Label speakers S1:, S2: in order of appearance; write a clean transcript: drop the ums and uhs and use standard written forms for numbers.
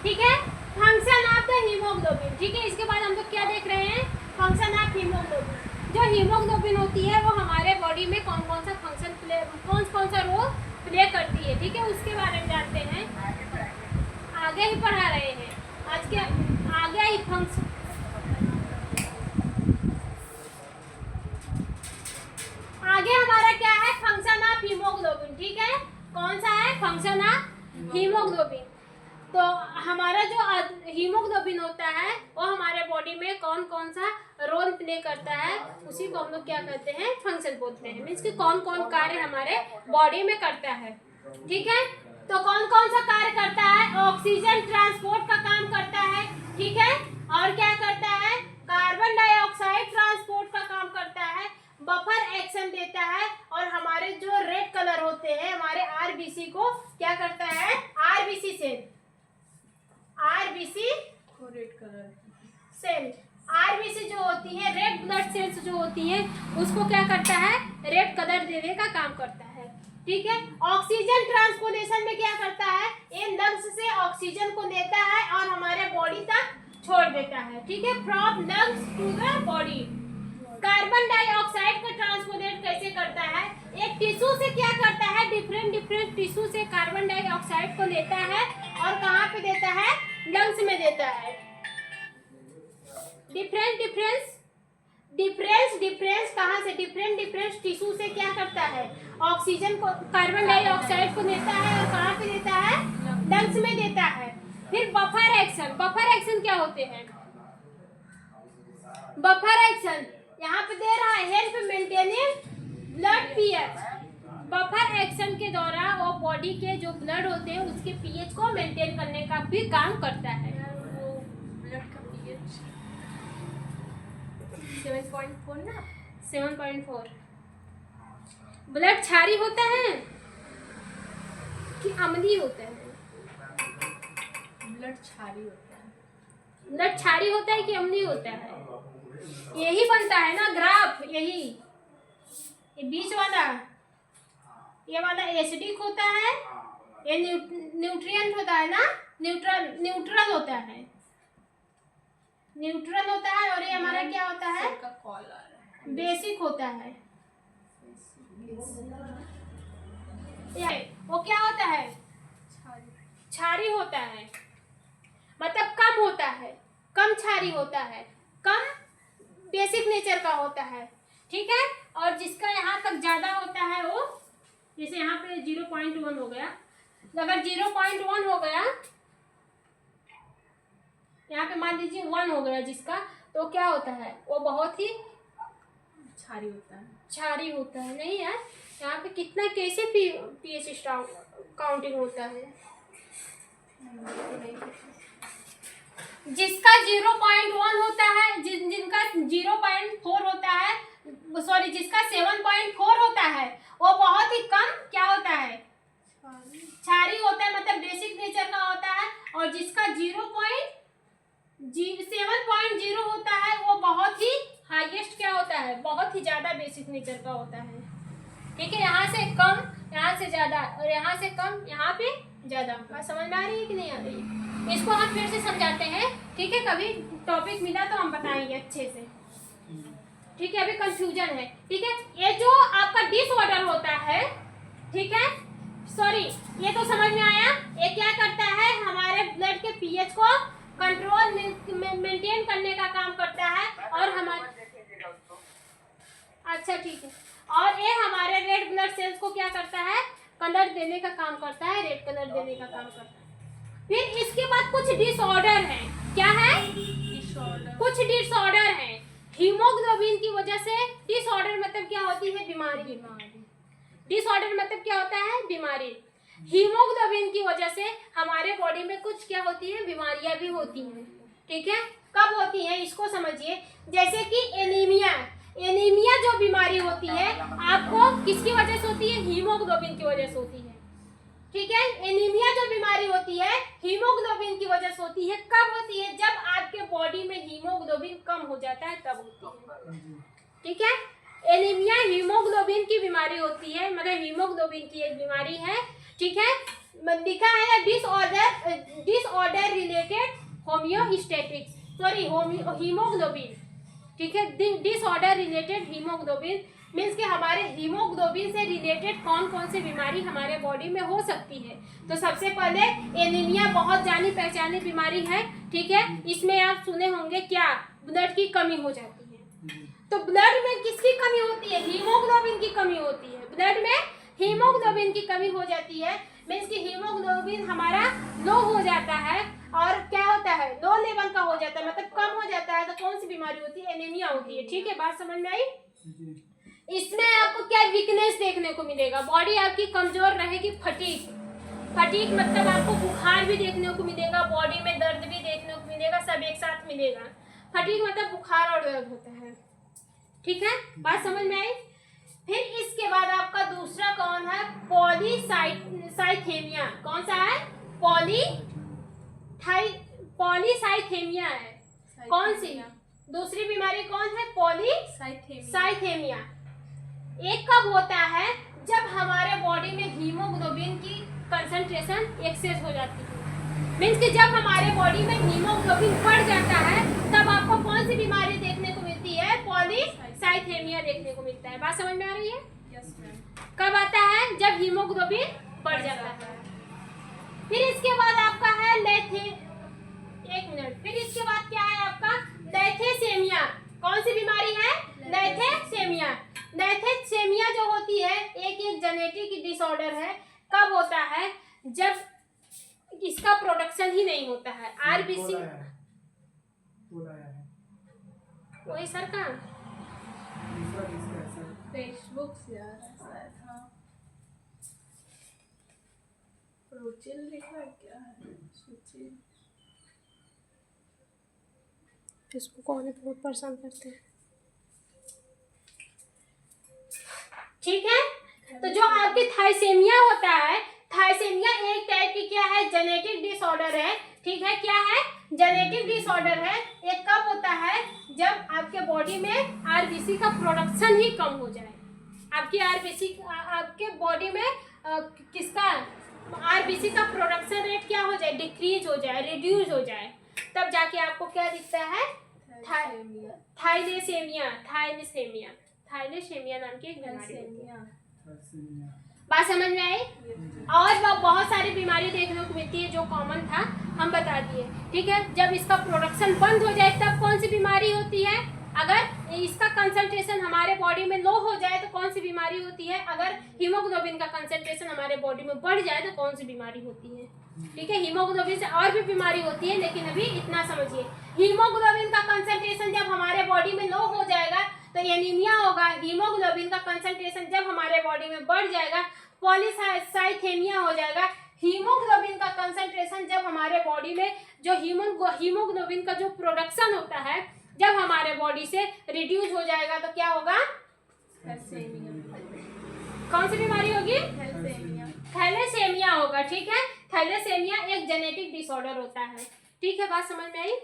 S1: ठीक है, function of the haemoglobin. ठीक है, इसके बाद हम लोग क्या देख रहे हैं, फंक्शन ऑफ हीमोग्लोबिन। जो हीमोग्लोबिन होती है वो हमारे बॉडी में कौन कौन सा फंक्शन प्ले, कौन सा रोल प्ले करती है। ठीक है, उसके बारे में जानते हैं, आगे ही पढ़ा रहे हैं आज के आगे ही फंक्शन। आगे हमारा क्या है, फंक्शन ऑफ हीमोग्लोबिन। ठीक है, कौन सा है, फंक्शन ऑफ हीमोग्लोबिन। तो हमारा जो हीमोग्लोबिन होता है वो हमारे बॉडी में कौन कौन सा रोल प्ले करता है, उसी को हम लोग क्या कहते हैं, फंक्शन बोलते हैं। मीन्स कि कौन कौन कार्य हमारे बॉडी में करता है। ठीक है, तो कौन कौन सा कार्य करता है, ऑक्सीजन ट्रांसपोर्ट का काम करता है। ठीक है, और क्या करता है, कार्बन डाइऑक्साइड ट्रांसपोर्ट का काम करता है, बफर एक्शन देता है, और हमारे जो रेड कलर होते हैं हमारे आरबीसी को क्या करता है, RBC cell, RBC
S2: red colour
S1: cell, RBC जो होती है, रेड ब्लड सेल्स जो होती है, उसको क्या करता है, रेड कलर देने का काम करता है। ठीक है, ऑक्सीजन ट्रांसपोर्टेशन में क्या करता है, ये लंग्स से ऑक्सीजन को लेता है और हमारे बॉडी तक छोड़ देता है। ठीक है, from lungs to the body. Carbon dioxide को ट्रांसपोर्ट कैसे करता है, एक टिश्यू से क्या करता है, डिफरेंट टिश्यू से कार्बन डाइऑक्साइड को लेता है और कहाँ पे देता है, लंग्स में देता है। डिफरेंस कहाँ से, डिफरेंट टिश्यू से क्या करता है, ऑक्सीजन को, कार्बन डाइऑक्साइड को लेता है और कहाँ पे देता है, लंग्स में देता है। फिर बफर एक्शन क्या होते हैं, बफर एक्शन यहाँ पे दे रहा है, help maintaining blood pH. Buffer action के द्वारा वो बॉडी के जो ब्लड होते हैं उसके पीएच को मेंटेन करने का भी काम करता है।
S2: ब्लड का पीएच 7.4 ना,
S1: 7.4। ब्लड क्षारी होता है कि अम्लीय होता है,
S2: ब्लड क्षारी होता है।
S1: ब्लड क्षारी होता है कि अम्लीय होता है, यही बनता है ना ग्राफ, यही ये बीच वाला, ये वाला एसिडिक होता है, ये न्यूट्रिएंट होता है ना, न्यूट्रल होता है, न्यूट्रल होता है, और ये हमारा क्या होता है,
S2: का कॉल आ रहा है,
S1: बेसिक होता है। वो क्या होता है, क्षारी होता है, मतलब कम होता है, कम क्षारी होता है, कम बेसिक नेचर का होता है। ठीक है, और जिसका यहाँ तक ज्यादा होता है वो, जैसे यहाँ पे 0.1 हो गया, अगर 0.1 हो गया, यहाँ पे मान लीजिए 1 हो गया जिसका, तो क्या होता है, वो बहुत ही
S2: क्षारी होता है,
S1: क्षारी होता है। नहीं यार, यहाँ पे कितना कैसे पीएच काउंटिंग होता है, जिसका 0.1 होता है, जिनका 0.4 होता है, सॉरी जिसका 7.4 होता है, वो बहुत ही कम क्या होता है, क्षारी होता है, मतलब बेसिक नेचर का होता है। और जिसका 7.0 होता है वो बहुत ही हाईएस्ट क्या होता है, बहुत ही ज्यादा बेसिक नेचर का होता है। ठीक है, यहाँ से कम, यहाँ से ज्यादा, और यहाँ से कम, यहाँ पे ज्यादा। बात समझ में आ रही है कि नहीं आ रही है, इसको हम फिर से समझाते हैं। ठीक है, कभी टॉपिक मिला तो हम बताएंगे अच्छे से। ठीक है, अभी कंफ्यूजन है। ठीक है, ये जो आपका डिसऑर्डर होता है, ठीक है, सॉरी ये तो समझ में आया, ये क्या करता है, हमारे ब्लड के पीएच को कंट्रोल मेंटेन करने का काम करता है, और हमारे, अच्छा ठीक है, और ये हमारे रेड ब्लड सेल्स को क्या करता है, कलर देने का काम करता है, रेड कलर देने का काम करता है। फिर इसके बाद कुछ डिसऑर्डर है, क्या है, कुछ डिसऑर्डर है हीमोग्लोबिन की वजह से। डिसऑर्डर मतलब क्या होती है, बीमारी। डिसऑर्डर मतलब क्या होता है, बीमारी। हीमोग्लोबिन की वजह से हमारे बॉडी में कुछ क्या होती है, बीमारियां भी होती हैं। ठीक है, कब होती है इसको समझिए, जैसे कि एनीमिया। एनीमिया जो बीमारी होती है आपको किसकी वजह से होती है, हीमोग्लोबिन की वजह से होती है। ठीक है, एनीमिया जो बीमारी होती है हीमोग्लोबिन की वजह से होती है। कब होती है, जब आपके बॉडी में हीमोग्लोबिन कम हो जाता है तब होती है। ठीक है, एनीमिया हीमोग्लोबिन की बीमारी होती है, मतलब हीमोग्लोबिन की एक बीमारी है। ठीक है, लिखा है disorder related homeostatic sorry haemoglobin, ठीक है। डिसऑर्डर रिलेटेड हीमोग्लोबिन मीन्स कि हमारे हीमोग्लोबिन से रिलेटेड कौन कौन सी बीमारी हमारे बॉडी में हो सकती है। तो सबसे पहले एनीमिया बहुत जानी पहचानी बीमारी है, ठीक है। इसमें आप सुने होंगे क्या, ब्लड की कमी हो जाती है। तो ब्लड में किसकी कमी होती है, हीमोग्लोबिन की कमी होती है। ब्लड में हीमोग्लोबिन की कमी हो जाती है मीन्स कि हीमोग्लोबिन हमारा लो हो जाता है और क्या होता है, लो लेवल का हो जाता है, मतलब कम हो जाता है। तो कौन सी बीमारी होती है, एनीमिया होती है, ठीक है। बात समझ में आई। इसमें आपको क्या वीकनेस देखने को मिलेगा, बॉडी आपकी कमजोर रहेगी। फटीग मतलब आपको बुखार भी देखने को मिलेगा, बॉडी में दर्द भी देखने को मिलेगा, सब एक साथ मिलेगा। फटीग मतलब बुखार और दर्द होता है, ठीक है। बात समझ में आई। फिर इसके बाद आपका दूसरा कौन है, पॉलीसाइथेमिया। कौन सा है, पॉलीसाइथेमिया है। कौन सी दूसरी बीमारी कौन है, पॉलीसाइथेमिया। एक कब होता है, जब हमारे बॉडी में हीमोग्लोबिन की कंसंट्रेशन एक्सेस हो जाती है। मीन्स कि जब हमारे बॉडी में हीमोग्लोबिन बढ़ जाता है तब आपको कौन सी बीमारी देखने को मिलती है, पॉलीसाइथेमिया देखने को मिलता है। बात समझ में आ रही है।
S2: Yes ma'am.
S1: कब आता है, जब हीमोग्लोबिन बढ़ जाता है। फिर इसके बाद आपका है फिर इसके बाद क्या है आपका, लैथेसेमिया। कौन सी बीमारी है, लैथेसेमिया। लैथेसेमिया जो होती है एक जेनेटिक डिसऑर्डर है। कब होता है, जब इसका प्रोडक्शन ही नहीं होता है, आरबीसी वही सर का
S2: फेसबुक से आ रहा है, हाँ। प्रोचिल लिखा है, क्या है, सोचिए।
S1: इसको कौन बहुत परेशान करते हैं, ठीक है। तो जो आपकी थाइसेमिया होता है, थाइसेमिया एक टाइप की क्या है, जेनेटिक डिसऑर्डर है, ठीक है। क्या है, जेनेटिक डिसऑर्डर है। ये कब होता है, जब आपके बॉडी में आरबीसी का प्रोडक्शन ही कम हो जाए। आपकी आरबीसी आपके बॉडी में किसका आरबीसी का प्रोडक्शन रेट क्या हो जाए, डिक्रीज हो जाए, रिड्यूस हो जाए, तब जाके आपको क्या दिखता है, थाइलेसेमिया नाम की एक बीमारी होती है। बात समझ में आई। और बहुत सारी बीमारी देखने को मिलती है, जो कॉमन था हम बता दिए, ठीक है। जब इसका प्रोडक्शन बंद हो जाए तब कौन सी बीमारी होती है, अगर इसका कंसंट्रेशन हमारे बॉडी में लो हो जाए तो कौन सी बीमारी होती है, अगर हीमोग्लोबिन का कंसंट्रेशन हमारे बॉडी में बढ़ जाए तो कौन सी बीमारी होती है, ठीक है। हीमोग्लोबिन से और भी बीमारी होती है, लेकिन अभी इतना समझिए। हीमोग्लोबिन का कंसंट्रेशन जब हमारे बॉडी में लो हो जाएगा तो एनीमिया होगा। हीमोग्लोबिन का कंसंट्रेशन जब हमारे बॉडी में बढ़ जाएगा, पॉलीसाइथेमिया हो जाएगा। हीमोग्लोबिन का कंसंट्रेशन जब हमारे बॉडी में जो हीमोग्लोबिन का जो प्रोडक्शन होता है जब हमारे बॉडी से रिड्यूस हो जाएगा तो क्या होगा, कौन सी बीमारी होगी, थैलेसेमिया होगा, ठीक है। थैलेसेमिया एक जेनेटिक डिसऑर्डर होता है, ठीक है। बात समझ में आई।